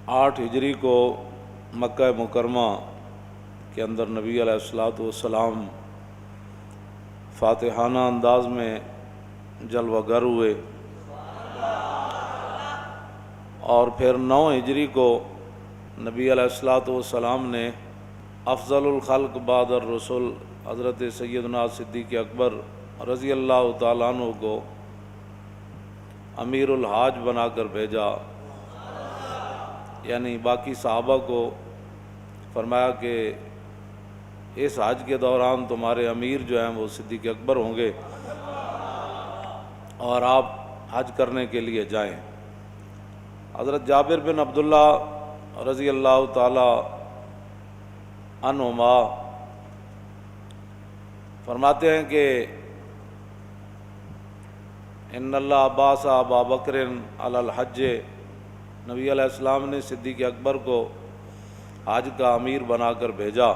8 ہجری کو مکہ مکرمہ کے اندر نبی علیہ الصلوۃ والسلام فاتحانہ انداز میں جلوہ گر ہوئے، اور پھر 9 ہجری کو نبی علیہ الصلوۃ والسلام نے افضل الخلق بعد الرسل حضرت سیدنا صدیق اکبر رضی اللہ تعالیٰ عنہ کو امیر الحاج بنا کر بھیجا، یعنی باقی صحابہ کو فرمایا کہ اس حج کے دوران تمہارے امیر جو ہیں وہ صدیق اکبر ہوں گے اور آپ حج کرنے کے لیے جائیں۔ حضرت جابر بن عبداللہ رضی اللہ تعالی عنہما فرماتے ہیں کہ ان اللہ عباس ابا بکر علی الحج، نبی علیہ السلام نے صدیق اکبر کو حج کا امیر بنا کر بھیجا،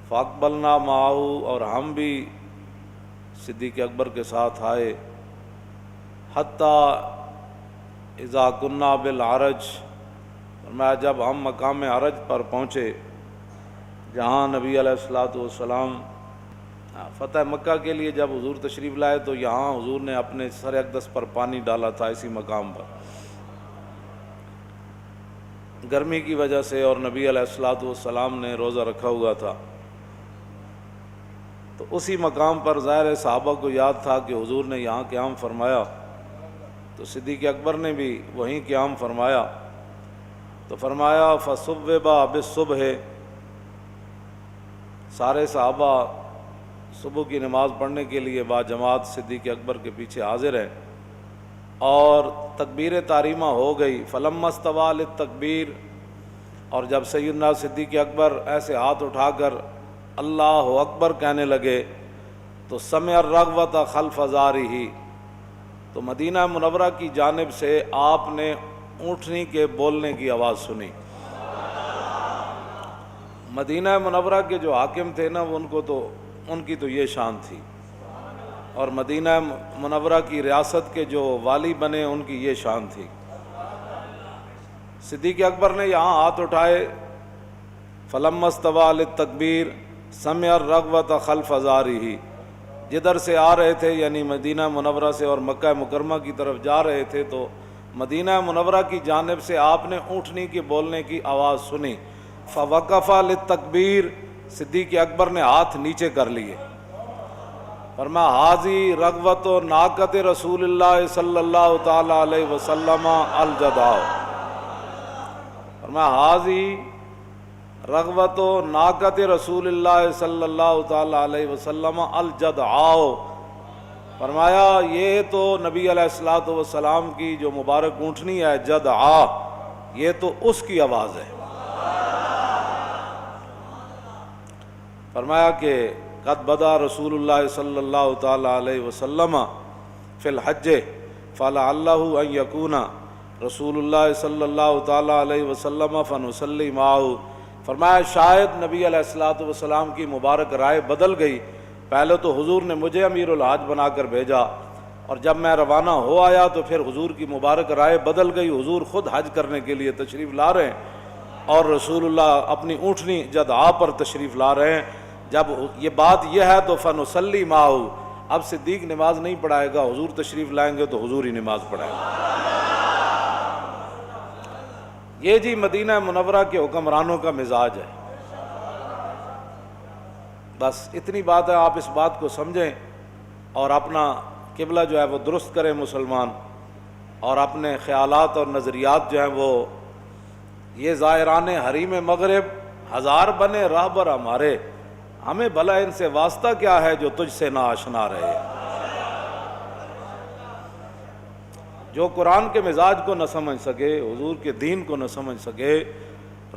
فاقبلنا معاہو، اور ہم بھی صدیق اکبر کے ساتھ آئے، حتیٰ اذا کنا بالعرج، فرمایا جب ہم مقام عرج پر پہنچے جہاں نبی علیہ الصلوۃ والسلام فتح مکہ کے لیے جب حضور تشریف لائے تو یہاں حضور نے اپنے سر اقدس پر پانی ڈالا تھا اسی مقام پر، گرمی کی وجہ سے، اور نبی علیہ الصلوۃ والسلام نے روزہ رکھا ہوا تھا، تو اسی مقام پر ظاہر صحابہ کو یاد تھا کہ حضور نے یہاں قیام فرمایا، تو صدیق اکبر نے بھی وہیں قیام فرمایا، تو فرمایا فصبب بالصبح، سارے صحابہ صبح کی نماز پڑھنے کے لیے با جماعت صدیق اکبر کے پیچھے حاضر ہیں، اور تکبیر تحریمہ ہو گئی، فلما استوى للتکبیر، اور جب سیدنا صدیق اکبر ایسے ہاتھ اٹھا کر اللہ اکبر کہنے لگے تو سمع الرغوۃ خلف ظہرہ، تو مدینہ منورہ کی جانب سے آپ نے اونٹنی کے بولنے کی آواز سنی۔ مدینہ منورہ کے جو حاکم تھے نا ان کی تو یہ شان تھی، اور مدینہ منورہ کی ریاست کے جو والی بنے ان کی یہ شان تھی۔ صدیق اکبر نے یہاں ہاتھ اٹھائے، فلما استوى للتکبیر سمع الرغوۃ خلف ظہرہ، جدھر سے آ رہے تھے یعنی مدینہ منورہ سے اور مکہ مکرمہ کی طرف جا رہے تھے تو مدینہ منورہ کی جانب سے آپ نے اونٹنی کے بولنے کی آواز سنی، فوقف للتکبیر، صدیق اکبر نے ہاتھ نیچے کر لیے، فرمایا حاذی رغوۃ ناقۃ رسول اللہ صلی اللہ تعالی علیہ وسلم الجدع، فرمایا حاذی رغوۃ ناقۃ رسول اللہ صلی اللہ تعالی علیہ وسلم الجدع، فرمایا یہ تو نبی علیہ الصلوۃ والسلام کی جو مبارک اونٹنی ہے جدع، یہ تو اس کی آواز ہے۔ فرمایا کہ قد بدا رسول اللہ صلی اللہ تعالی علیہ وسلم فی الحج فلعلہ ان یکون رسول اللہ صلی اللہ تعالی علیہ وسلم فنصلی معہ، فرمایا شاید نبی علیہ الصلوۃ والسلام کی مبارک رائے بدل گئی، پہلے تو حضور نے مجھے امیر الحاج بنا کر بھیجا، اور جب میں روانہ ہو آیا تو پھر حضور کی مبارک رائے بدل گئی، حضور خود حج کرنے کے لیے تشریف لا رہے ہیں اور رسول اللہ اپنی اونٹنی جدعا پر تشریف لا رہے ہیں۔ جب یہ بات یہ ہے تو فنصلی معہ، اب صدیق نماز نہیں پڑھائے گا، حضور تشریف لائیں گے تو حضور ہی نماز پڑھائے گا۔ یہ جی مدینہ منورہ کے حکمرانوں کا مزاج ہے۔ بس اتنی بات ہے، آپ اس بات کو سمجھیں اور اپنا قبلہ جو ہے وہ درست کریں مسلمان، اور اپنے خیالات اور نظریات جو ہیں وہ یہ زائران حریم مغرب ہزار بنے راہبر ہمارے، ہمیں بھلا ان سے واسطہ کیا ہے جو تجھ سے نہ آشنا رہے۔ جو قرآن کے مزاج کو نہ سمجھ سکے، حضور کے دین کو نہ سمجھ سکے،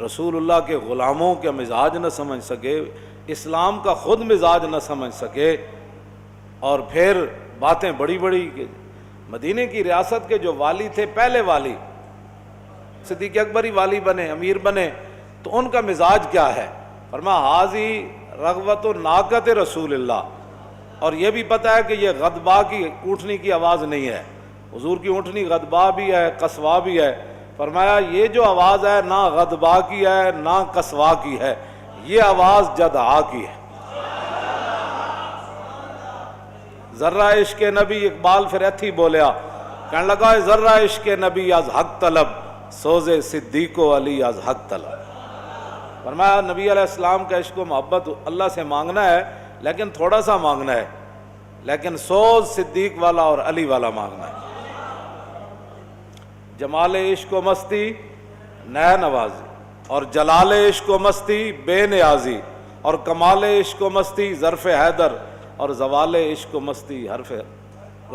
رسول اللہ کے غلاموں کے مزاج نہ سمجھ سکے، اسلام کا خود مزاج نہ سمجھ سکے، اور پھر باتیں بڑی بڑی کہ مدینے کی ریاست کے جو والی تھے، پہلے والی صدیق اکبر ہی والی بنے، امیر بنے، تو ان کا مزاج کیا ہے؟ فرمایا حاذی رغوۃ ناقۃ رسول اللہ، اور یہ بھی پتہ ہے کہ یہ غدبا کی اونٹنی کی آواز نہیں ہے، حضور کی اونٹنی غدبا بھی ہے، قصوا بھی ہے، فرمایا یہ جو آواز ہے نہ غضبا کی ہے نہ قصوا کی ہے، یہ آواز جدعا کی ہے۔ ذرہ عشق نبی، اقبال پھر ایتھی بولیا، کہنے لگا ذرہ عشق نبی از حق طلب، سوز صدیق و علی از حق طلب۔ فرمایا نبی علیہ السلام کا عشق و محبت اللہ سے مانگنا ہے لیکن تھوڑا سا مانگنا ہے، لیکن سوز صدیق والا اور علی والا مانگنا ہے۔ جمال عشق و مستی نئے نوازی، اور جلال عشق و مستی بے نیازی، اور کمال عشق و مستی ظرف حیدر، اور زوال عشق و مستی حرف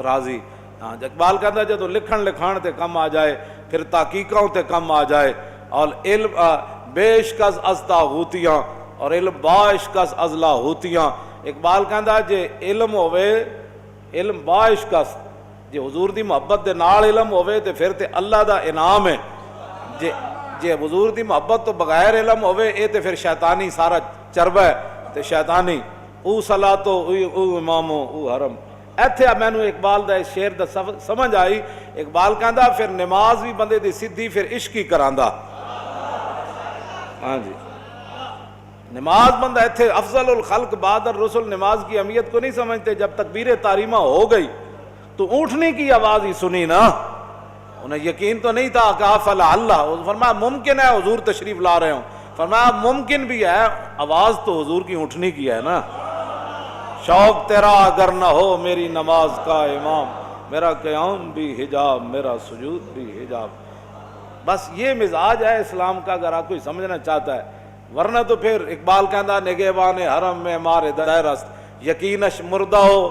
راضی۔ ہاں اقبال کہتا ہے جدو لکھن لکھان تے کم آ جائے، پھر تحقیقوں تے کم آ جائے، اور علم بے عشق از تاغوتیاں اور علم با عشق از لاہوتیاں۔ اقبال کہتا ہے جے علم ہوئے، علم با عشق جے حضور دی محبت دے نال علم ہوئے تے پھر تے اللہ دا انعام ہے، جے حضور دی محبت تو بغیر علم ہوئے اے تے پھر شیطانی سارا چربہ ہے تے شیطانی۔ او صلاتو او امامو او حرم۔ ایتھے میں نو اقبال دا شعر دا سمجھ آئی۔ اقبال کہندا پھر نماز بھی بندے دی سدھی پھر عشق ہی کراندا۔ ہاں جی نماز بندہ ایتھے افضل الخلق بعد الرسل نماز کی اہمیت کو نہیں سمجھتے۔ جب تکبیر تحریمہ ہو گئی تو اونٹنے کی آواز ہی سنی نا، انہیں یقین تو نہیں تھا کہ افلا اللہ، فرمایا ممکن ہے حضور تشریف لا رہے ہوں، فرمایا ممکن بھی ہے آواز تو حضور کی اونٹنے کی ہے نا۔ شوق تیرا اگر نہ ہو میری نماز کا امام، میرا قیام بھی حجاب میرا سجود بھی حجاب۔ بس یہ مزاج ہے اسلام کا اگر آپ کوئی سمجھنا چاہتا ہے، ورنہ تو پھر اقبال کہندا نگہبان حرم میں مارے دائرست، یقینش مردہ ہو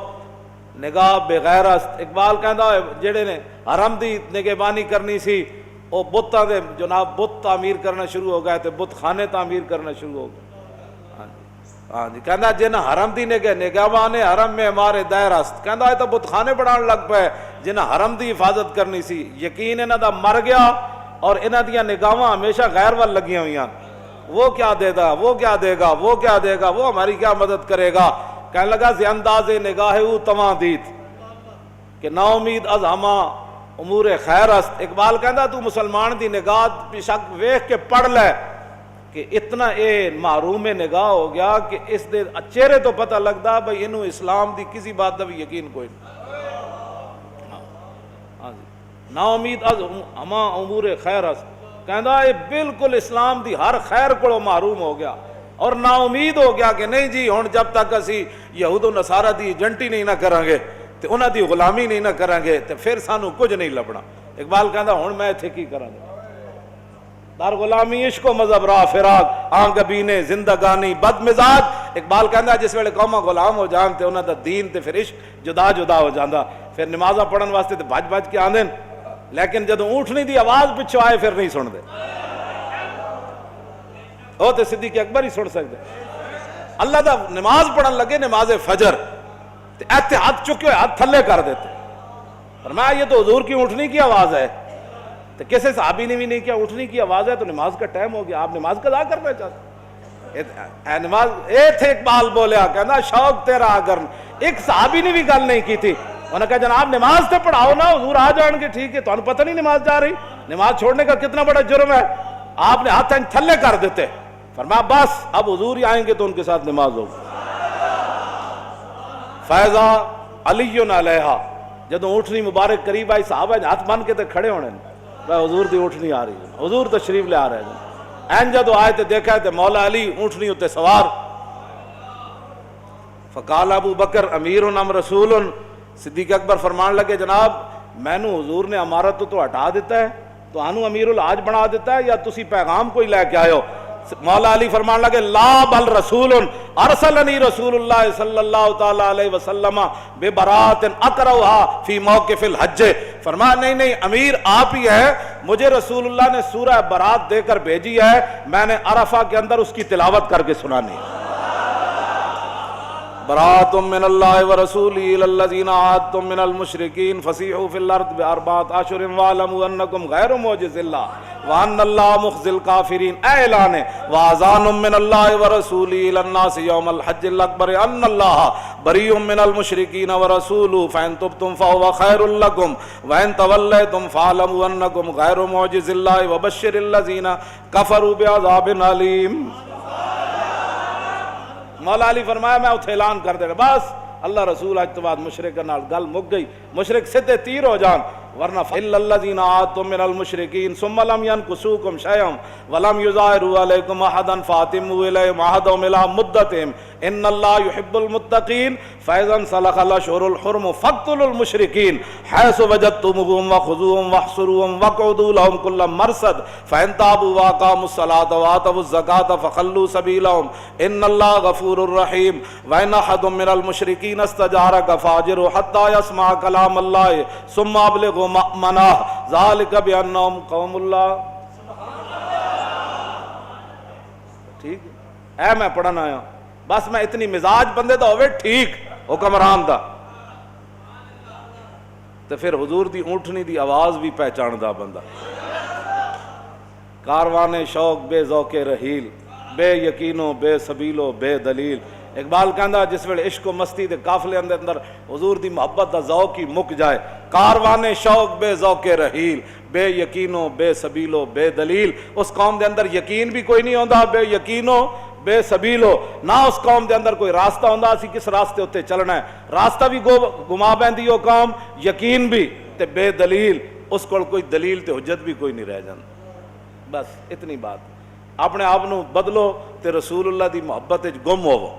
نگاہ بغیر است۔ اقبال کہندا جڑے نے حرم دی نگہبانی کرنی سی وہ بتاں دے جناب بت تعمیر کرنا شروع ہو گئے تے بت خانے تعمیر کرنا شروع ہو گئے۔ ہاں جی کہندا جن حرم دی نگہبان حرم میں ہمارے دائر است، کہندا تو بت خانے بنان لگ پے جنہیں حرم دی حفاظت کرنی سی۔ یقین انہاں دا مر گیا اور انہاں دیاں نگاہاں ہمیشہ غیر وال لگیاں ہوئیاں، وہ کیا دے گا، وہ کیا دے گا، وہ کیا دے گا، وہ ہماری کیا مدد کرے گا۔ کہنے لگا زی انداز نگاہ او تواں دیت کہ نا امید از ہما امور خیر است۔ اقبال کہندا تو مسلمان دی نگاہ شک ویکھ کے پڑھ لے کہ اتنا اے محروم نگاہ ہو گیا کہ اس دے چہرے تو پتہ لگدا بھئی انہوں اسلام دی کسی بات دا بھی یقین کوئی نہیں۔ نا امید از ہما امور خیر است، کہندا اے بالکل اسلام دی ہر خیر کو محروم ہو گیا اور نا امید ہو گیا کہ نہیں جی ہن جب تک اسی یہود و نصارہ دی ایجنٹی نہیں نہ کریں گے تے انہاں دی غلامی نہیں نہ کریں گے تے پھر سانو کچھ نہیں لبنا۔ اقبال کہندا ہن میں ایتھے کی کراں گا، دار غلامی عشق و مذہب راہ فراق آنگبینے زندگانی بد مزاج۔ اقبال کہندا جس ویلے قوماں غلام ہو جان تے انہاں دا دین تے پھر عشق جدا جدا ہو جاندا، پھر نمازاں پڑھن واسطے تے بھج بھج کے آندے، لیکن جدوں اونٹنی دی آواز پچھو آئے پھر نہیں سن دے۔ وہ تے صدیق اکبر ہی سن سکتے۔ اللہ دا نماز پڑھن لگے نماز فجر تے ایتھے ہاتھ چکے ہوئے ہاتھ تھلے کر دیتے، فرمایا یہ تو حضور کی اونٹنی کی آواز ہے۔ تو کسی صحابی نے بھی نہیں کیا اٹھنے کی آواز ہے تو نماز کا ٹائم ہو گیا، آپ نماز قضا کرنا چاہتے اے نماز اے تھے۔ اقبال بولیا کہنا شوق تیرا اگر، ایک صحابی نے بھی گل نہیں کی تھی، انہوں نے کہا جناب نماز تے پڑھاؤ نا، حضور آ جان گے ٹھیک ہے، تو پتہ نہیں نماز جا رہی، نماز چھوڑنے کا کتنا بڑا جرم ہے۔ آپ نے ہاتھ تھلے کر دیتے، فرمایا بس اب حضور ہی آئیں گے تو ان کے ساتھ نماز ہوگی۔ فیضا علی علیہا، جدوں اونٹنی مبارک قریب آئی صحابہ ہاتھ بن کے تے کھڑے ہونے، حضور دی اونٹنی آ رہی ہے، حضور تشریف لے آ رہے ہیں۔ این جدو آئے تے دیکھا ہے تے مولا علی اونٹنی اتے سوار۔ فقال ابو بکر امیر ام رسول، صدیق اکبر فرمان لگے جناب میں نو حضور نے امارت تو ہٹا دیتا ہے، تو آنو امیر الحاج بنا دیتا ہے، یا تسی پیغام کوئی لے کے آئے ہو؟ مولا علی فرمان لگے لا بل رسول ارسلنی رسول اللہ صلی اللہ تعالی علیہ وسلم ببرات اقرؤها فی موقف الحج، فرمایا نہیں نہیں امیر آپ ہی ہے، مجھے رسول اللہ نے سورہ برات دے کر بھیجی ہے، میں نے عرفہ کے اندر اس کی تلاوت کر کے سنانی ہے۔ برات من اللہ ورسولہ الی الذین عاہدتم من المشرکین فسیحوا فی الارض باربعۃ اشہر واعلموا انکم غیر معجز اللہ وان اللہ مخزی الکافرین، اعلان واذان من اللہ ورسولہ الی الناس یوم الحج الاکبر ان اللہ بریء من المشرکین ورسولہ فان تبتم فهو خیر لکم وان تولیتم فاعلموا انکم غیر معجز اللہ وبشر الذین کفروا بعذاب علیم۔ مولا علی فرمایا میں اتھے اعلان کر دے گا، بس اللہ رسول اج تو بعد مشرک نال گل مک گئی، مشرک سیدھے تیر ہو جان، ورنہ الا الذین عاہدتم من المشرکین ثم لم ينقصوکم شیئا ولم یظاہروا علیکم احدا فاتموا الیہم عہدہم الی مدتہم ان اللہ یحب المتقین فاذا انسلخ الاشہر الحرم فاقتلوا المشرکین حیث وجدتموہم وخذوہم واحصروہم واقعدوا لہم کل مرصد فان تابوا واقاموا الصلاۃ وآتوا الزکاۃ فخلوا سبیلہم ان اللہ غفور رحیم وان احد من المشرکین استجارک فاجرہ حتی یسمع کلام اللہ ثم ابلغ مأمنہ ذالک بانہم قوم اللہ۔ ٹھیک ہے میں پڑھنا آیا، بس میں اتنی مزاج بندے دا ہوئے ٹھیک حکمران دا تو پھر حضور دی اونٹنی دی آواز بھی پہچان دا بندہ۔ کاروانے شوق بے ذوق رحیل بے یقینو بے سبیلو بے دلیل۔ اقبال کہندا جس ویلے عشق و مستی دے قافلے اندر حضور دی محبت دا ذوق ہی مک جائے، کاروانے شوق بے ذوق رحیل بے یقینو بے سبیلو بے دلیل، اس قوم دے اندر یقین بھی کوئی نہیں ہوندا، بے یقینو بے سبیلو، نہ اس قوم دے اندر کوئی راستہ ہوندا اسی کس راستے اتے چلنا ہے، راستہ بھی گما بیندی وہ قوم، یقین بھی تے بے دلیل، اس کول کوئی دلیل تے حجت بھی کوئی نہیں رہ جاندی۔ بس اتنی بات، اپنے آپ نو بدلو تے رسول اللہ دی محبت وچ گم ہوو۔